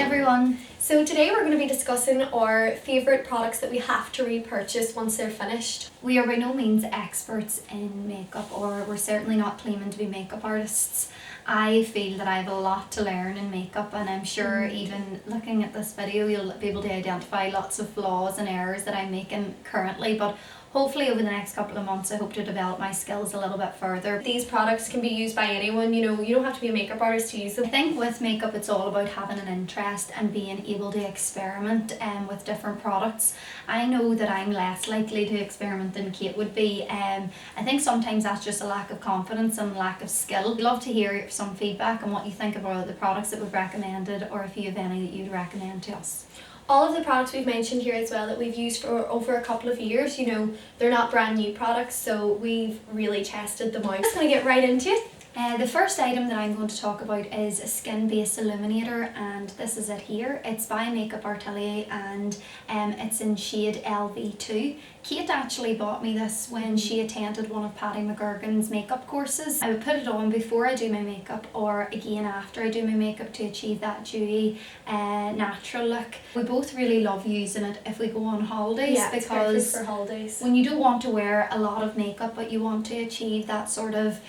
everyone. So today we're going to be discussing our favourite products that we have to repurchase once they're finished. We are by no means experts in makeup, or we're certainly not claiming to be makeup artists. I feel that I have a lot to learn in makeup, and I'm sure even looking at this video you'll be able to identify lots of flaws and errors that I'm making currently, but hopefully over the next couple of months I hope to develop my skills a little bit further. These products can be used by anyone, you know, you don't have to be a makeup artist to use them. I think with makeup it's all about having an interest and being able to experiment with different products. I know that I'm less likely to experiment than Kate would be. I think sometimes that's just a lack of confidence and lack of skill. I'd love to hear some feedback on what you think about the products that we've recommended, or if you have any that you'd recommend to us. All of the products we've mentioned here as well that we've used for over a couple of years, you know, they're not brand new products, so we've really tested them out. I'm just going to get right into it. The first item that I'm going to talk about is a skin base illuminator, and this is it here. It's by Atelier and it's in shade LV2. Kate actually bought me this when she attended one of Patty McGurgan's makeup courses. I would put it on before I do my makeup or again after I do my makeup to achieve that dewy natural look. We both really love using it if we go on holidays, because it's perfect for holidays. When you don't want to wear a lot of makeup but you want to achieve that sort of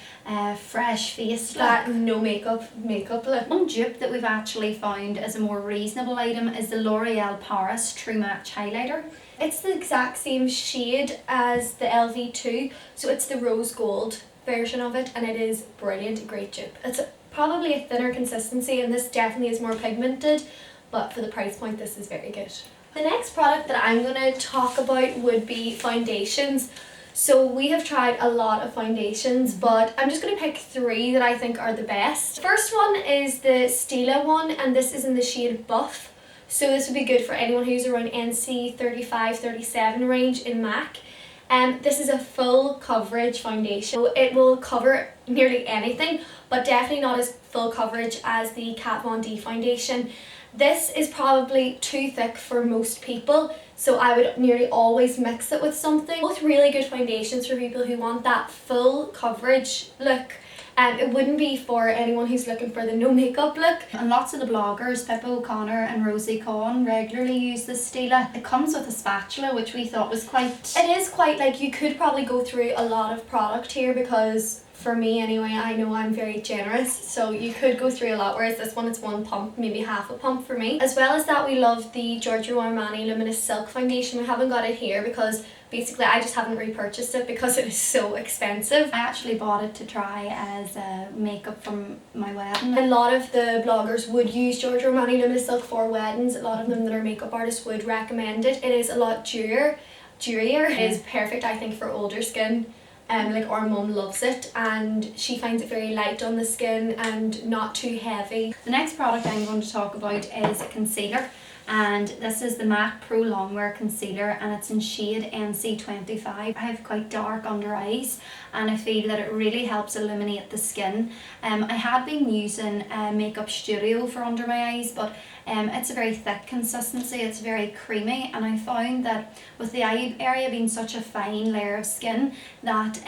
fresh face look. That no makeup look. One dupe that we've actually found as a more reasonable item is the L'Oreal Paris True Match Highlighter. It's the exact same shade as the LV2, so it's the rose gold version of it, and it is brilliant, great dupe. It's probably a thinner consistency, and this definitely is more pigmented, but for the price point this is very good. The next product that I'm going to talk about would be foundations. So we have tried a lot of foundations, but I'm just going to pick three that I think are the best. First one is the Stila one, and this is in the shade Buff. So this would be good for anyone who's around NC 35-37 range in MAC. This is a full coverage foundation. So it will cover nearly anything, but definitely not as full coverage as the Kat Von D foundation. This is probably too thick for most people, so I would nearly always mix it with something. Both really good foundations for people who want that full coverage look. It wouldn't be for anyone who's looking for the no makeup look. And lots of the bloggers, Pippa O'Connor and Rosie Cohen, regularly use this Stila. It comes with a spatula, which we thought was quite... It is quite, like, you could probably go through a lot of product here, because for me anyway, I know I'm very generous, so you could go through a lot, whereas this one, it's one pump, maybe half a pump for me. As well as that, we love the Giorgio Armani Luminous Silk Foundation. We haven't got it here because basically I just haven't repurchased it because it is so expensive. I actually bought it to try as makeup from my wedding. A lot of the bloggers would use Giorgio Armani Luminous Silk for weddings. A lot of them that are makeup artists would recommend it. It is a lot dewier. It is perfect, I think, for older skin. Like our mum loves it, and she finds it very light on the skin and not too heavy. The next product I'm going to talk about is a concealer, and this is the MAC Pro Longwear Concealer, and it's in shade NC25. I have quite dark under eyes, and I feel that it really helps illuminate the skin. I had been using Makeup Studio for under my eyes, but it's a very thick consistency, it's very creamy, and I found that with the eye area being such a fine layer of skin that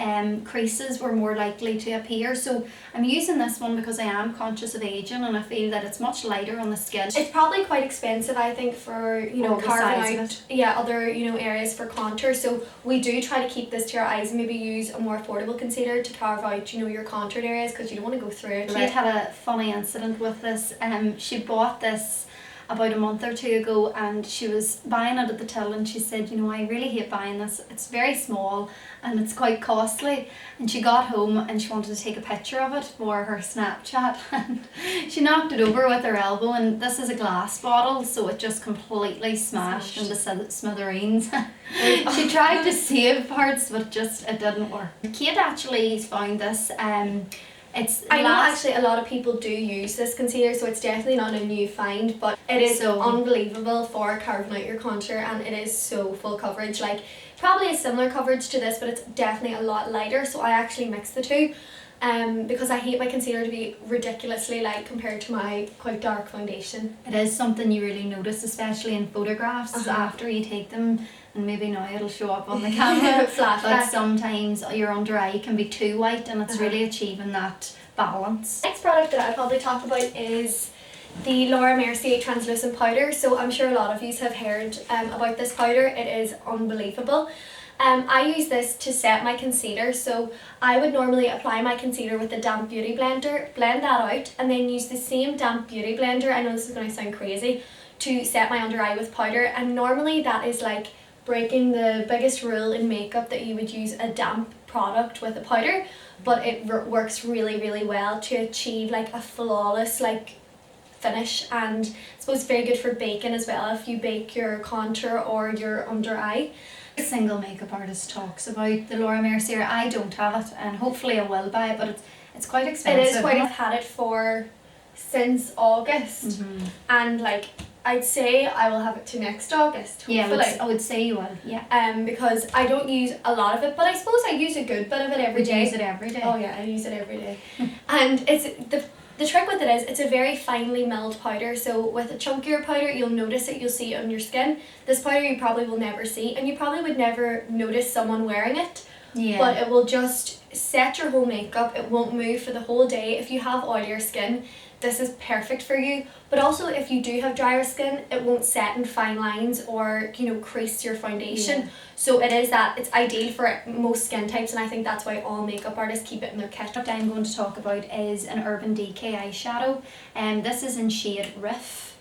creases were more likely to appear. So I'm using this one because I am conscious of aging, and I feel that it's much lighter on the skin. It's probably quite expensive, I think, for, you know, carving out other, you know, areas for contour, so we do try to keep this to our eyes and maybe use a more affordable concealer to carve out, you know, your contoured areas, because you don't want to go through it. Kate had a funny incident with this. She bought this about a month or two ago, and she was buying it at the till, and she said, you know, I really hate buying this, it's very small and it's quite costly. And she got home and she wanted to take a picture of it for her Snapchat, and she knocked it over with her elbow, and this is a glass bottle, so it just completely smashed into smithereens. She tried to save parts, but just it didn't work. Kate actually found this I know actually a lot of people do use this concealer, so it's definitely not a new find, but it is so unbelievable for carving out your contour, and it is so full coverage. Like, probably a similar coverage to this, but it's definitely a lot lighter, so I actually mix the two. Because I hate my concealer to be ridiculously light compared to my quite dark foundation. It is something you really notice, especially in photographs after you take them, and maybe now it'll show up on the camera, but sometimes your under eye can be too white, and it's really achieving that balance. Next product that I'll probably talk about is the Laura Mercier translucent powder. So I'm sure a lot of you have heard about this powder. It is unbelievable. I use this to set my concealer, so I would normally apply my concealer with the damp beauty blender, blend that out, and then use the same damp beauty blender, I know this is going to sound crazy, to set my under eye with powder. And normally that is like breaking the biggest rule in makeup, that you would use a damp product with a powder, but it works really, really well to achieve like a flawless like finish, and I suppose it's very good for baking as well, if you bake your contour or your under eye. A single makeup artist talks about the Laura Mercier. I don't have it, and hopefully I will buy it, but it's quite expensive. It is quite. I've had it for since August, and like I'd say I will have it to next August. Hopefully. Yeah, I would say you will. Yeah. Because I don't use a lot of it, but I suppose I use a good bit of it every day. Use it every day. Oh yeah, I use it every day, and it's the trick with it is it's a very finely milled powder. So with a chunkier powder, you'll notice it, you'll see it on your skin. This powder you probably will never see, and you probably would never notice someone wearing it. Yeah. But it will just set your whole makeup. It won't move for the whole day. If you have oilier skin, this is perfect for you. But also if you do have drier skin, it won't set in fine lines or, you know, crease your foundation. Yeah. So it's ideal for most skin types, and I think that's why all makeup artists keep it in their kit. What I'm going to talk about is an Urban Decay eyeshadow, and this is in shade Riff.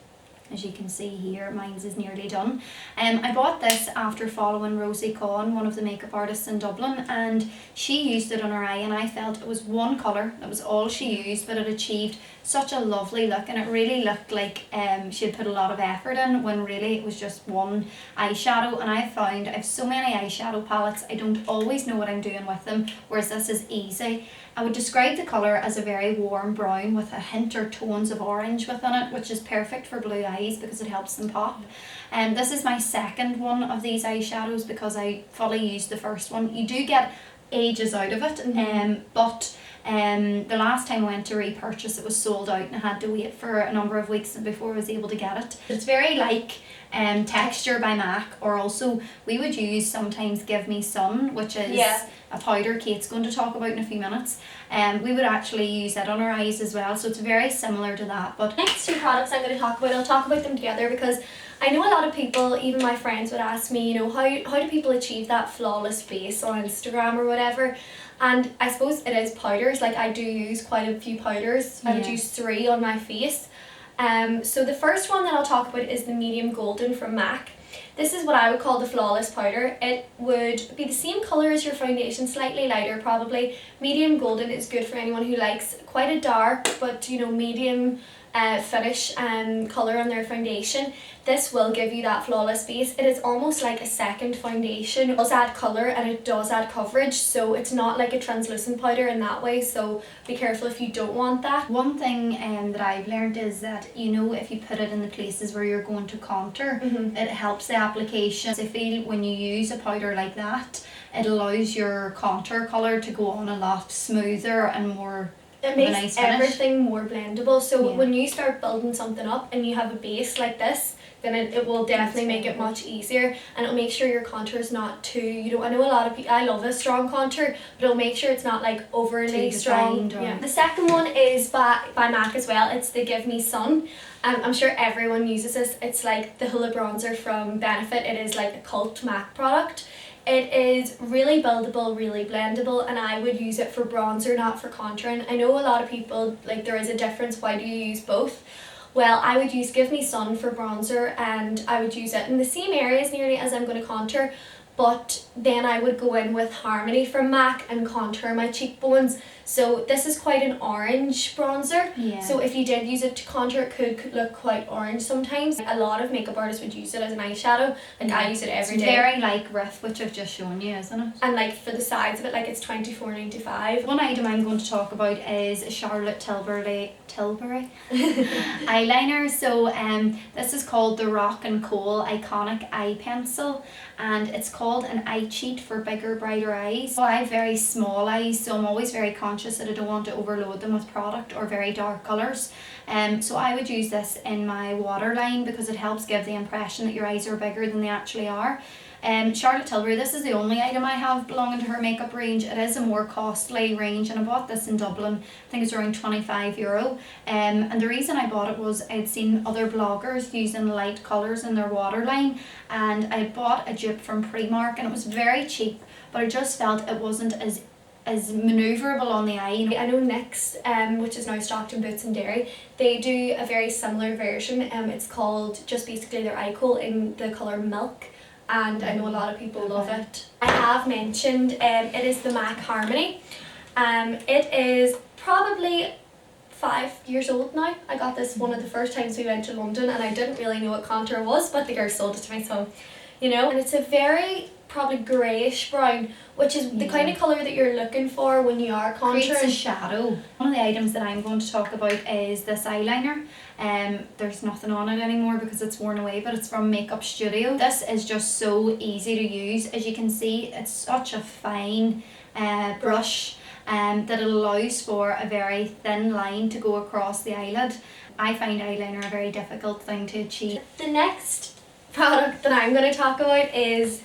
As you can see here, mine's is nearly done. I bought this after following Rosie Kohl, one of the makeup artists in Dublin, and she used it on her eye, and I felt it was one colour, that was all she used, but it achieved such a lovely look, and it really looked like she had put a lot of effort in, when really it was just one eyeshadow. And I found I have so many eyeshadow palettes, I don't always know what I'm doing with them, whereas this is easy. I would describe the colour as a very warm brown with a hint or tones of orange within it, which is perfect for blue eyes because it helps them pop. And this is my second one of these eyeshadows because I fully used the first one. You do get ages out of it, but the last time I went to repurchase, it was sold out and I had to wait for a number of weeks before I was able to get it. It's very like Texture by MAC, or also we would use sometimes Give Me Sun, which is a powder Kate's going to talk about in a few minutes. We would actually use that on our eyes as well, so it's very similar to that. But next two products I'm going to talk about, I'll talk about them together because I know a lot of people, even my friends, would ask me, you know, how do people achieve that flawless face on Instagram or whatever. And I suppose it is powders. Like I do use quite a few powders. I would use 3 on my face. So the first one that I'll talk about is the Medium Golden from MAC. This is what I would call the flawless powder. It would be the same colour as your foundation, slightly lighter probably. Medium Golden is good for anyone who likes quite a dark but, you know, medium finish colour on their foundation. This will give you that flawless base. It is almost like a second foundation. It does add colour and it does add coverage, so it's not like a translucent powder in that way, so be careful if you don't want that. One thing that I've learned is that, you know, if you put it in the places where you're going to contour, it helps the application. I feel when you use a powder like that, it allows your contour colour to go on a lot smoother and more. It makes everything more blendable. So when you start building something up and you have a base like this, then it will definitely make it much easier, and it'll make sure your contour is not too, you know, I know a lot of people, I love a strong contour, but it'll make sure it's not like overly strong. The second one is by MAC as well. It's the Give Me Sun. I'm sure everyone uses this. It's like the Hoola bronzer from Benefit. It is like a cult MAC product. It is really buildable, really blendable, and I would use it for bronzer, not for contouring. I know a lot of people, like, there is a difference. Why do you use both? Well, I would use Give Me Sun for bronzer, and I would use it in the same areas nearly as I'm going to contour, but then I would go in with Harmony from MAC and contour my cheekbones. So this is quite an orange bronzer, so if you did use it to contour, it could look quite orange sometimes. A lot of makeup artists would use it as an eyeshadow, like I use it every day. It's very like Riff, which I've just shown you, isn't it? And like for the sides of it, like it's $24.95. One item I'm going to talk about is Charlotte Tilbury eyeliner. So this is called the Rock and Kohl Iconic Eye Pencil, and it's called an eye cheat for bigger, brighter eyes. So I have very small eyes, so I'm always very conscious that I don't want to overload them with product or very dark colours. So I would use this in my waterline because it helps give the impression that your eyes are bigger than they actually are. Charlotte Tilbury, this is the only item I have belonging to her makeup range. It is a more costly range, and I bought this in Dublin. I think it's around €25. And the reason I bought it was I'd seen other bloggers using light colours in their waterline, and I bought a dupe from Primark, and it was very cheap, but I just felt it wasn't as manoeuvrable on the eye. I know NYX, which is now stocked in Boots and Derry, they do a very similar version. It's called just basically their eye Kohl in the colour Milk, and I know a lot of people love it. I have mentioned it is the MAC Harmony. It is probably 5 years old now. I got this one of the first times we went to London, and I didn't really know what contour was, but the girl sold it to me, so you know. And it's a very probably greyish brown, which is the kind of colour that you're looking for when you are contouring. Creates a shadow. One of the items that I'm going to talk about is this eyeliner. There's nothing on it anymore because it's worn away, but it's from Makeup Studio. This is just so easy to use. As you can see, it's such a fine brush that it allows for a very thin line to go across the eyelid. I find eyeliner a very difficult thing to achieve. The next product that I'm going to talk about is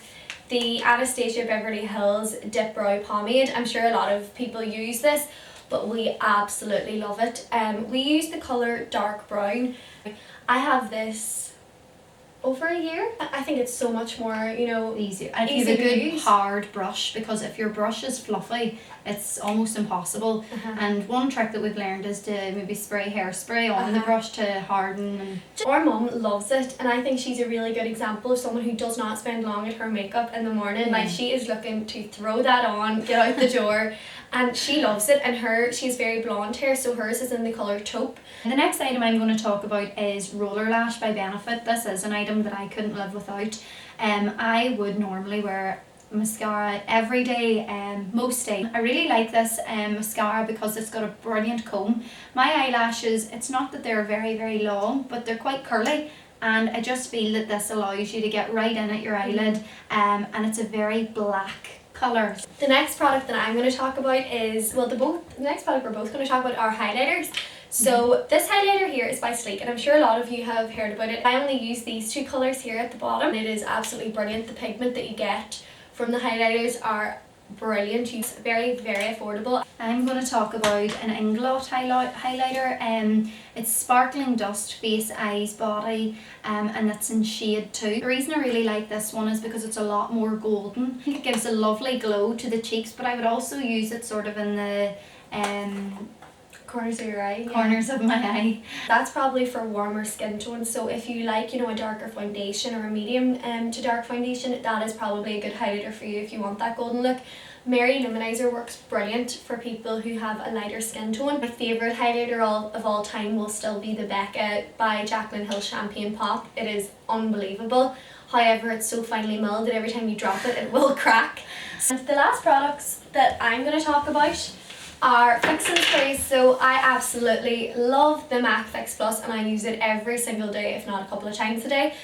the Anastasia Beverly Hills Dip Brow Pomade. I'm sure a lot of people use this, but we absolutely love it. We use the colour dark brown. I have this over a year. I think it's so much more, you know, easier. And if you have a good hard brush, because if your brush is fluffy, it's almost impossible. And one trick that we've learned is to maybe spray hairspray on the brush to harden. And our mum loves it, and I think she's a really good example of someone who does not spend long at her makeup in the morning. Like, she is looking to throw that on, get out the door, and she loves it. And she has very blonde hair, so hers is in the colour taupe. And the next item I'm going to talk about is Rollerlash by Benefit. This is an item that I couldn't live without. I would normally wear mascara every day, most days. I really like this mascara because it's got a brilliant comb. My eyelashes, it's not that they're very, very long, but they're quite curly, and I just feel that this allows you to get right in at your eyelid, and it's a very black colour. The next product that I'm going to talk about is, well, the next product we're both going to talk about are highlighters. So this highlighter here is by Sleek, and I'm sure a lot of you have heard about it. I only use these two colours here at the bottom. It is absolutely brilliant. The pigment that you get from the highlighters are brilliant. It's very, very affordable. I'm going to talk about an Inglot highlighter. It's Sparkling Dust Face, Eyes, Body, and it's in shade 2. The reason I really like this one is because it's a lot more golden. I think it gives a lovely glow to the cheeks, but I would also use it sort of in the corners of your eye. Corners of my eye. That's probably for warmer skin tones, so if you like, you know, a darker foundation or a medium to dark foundation, that is probably a good highlighter for you if you want that golden look. Merry Luminizer works brilliant for people who have a lighter skin tone. My favourite highlighter of all time will still be the BECCA by Jaclyn Hill Champagne Pop. It is unbelievable. However, it's so finely milled that every time you drop it, it will crack. And the last products that I'm going to talk about are fixing sprays. So I absolutely love the MAC Fix Plus, and I use it every single day, if not a couple of times a day.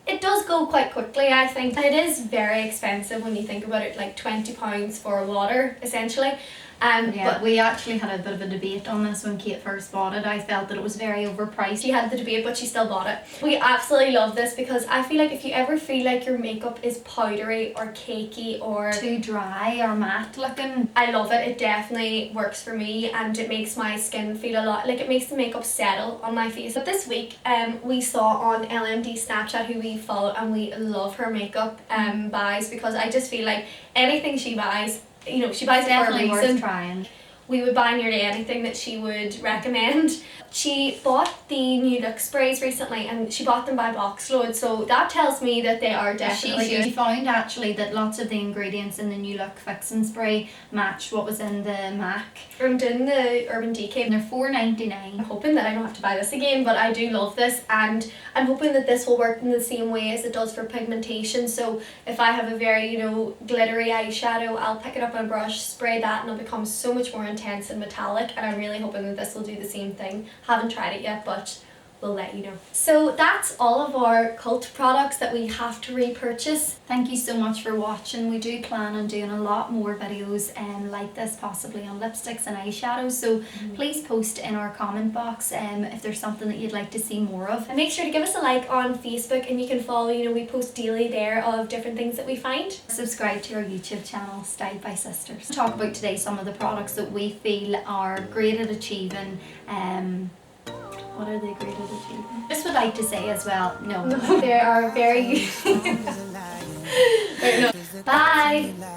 It does go quite quickly, I think, and it is very expensive when you think about it, like £20 for water essentially. But we actually had a bit of a debate on this when Kate first bought it. I felt that it was very overpriced. She had the debate, but she still bought it. We absolutely love this because I feel like if you ever feel like your makeup is powdery or cakey or too dry or matte looking, I love it. It definitely works for me, and it makes my skin feel a lot, like it makes the makeup settle on my face. But this week we saw on LMD Snapchat, who we follow, and we love her makeup buys, because I just feel like anything she buys, you know, she buys it for a reason. Worth trying. We would buy nearly anything that she would recommend. She bought the New Look sprays recently, and she bought them by box load, so that tells me that they are definitely good. She found actually that lots of the ingredients in the New Look fixing spray matched what was in the MAC. And in the Urban Decay, and they're $4.99. I'm hoping that I don't have to buy this again, but I do love this, and I'm hoping that this will work in the same way as it does for pigmentation. So if I have a very, you know, glittery eyeshadow, I'll pick it up on a brush, spray that, and it'll become so much more intense and metallic, and I'm really hoping that this will do the same thing. Haven't tried it yet, but we'll let you know. So that's all of our cult products that we have to repurchase. Thank you so much for watching. We do plan on doing a lot more videos like this, possibly on lipsticks and eyeshadows, so please post in our comment box if there's something that you'd like to see more of. And make sure to give us a like on Facebook, and you can follow, you know, we post daily there of different things that we find. Subscribe to our YouTube channel, Style by Sisters. Talk about today some of the products that we feel are great at achieving what are they great at achieving? Just would like to say as well, no. They are very... Right, no. Bye!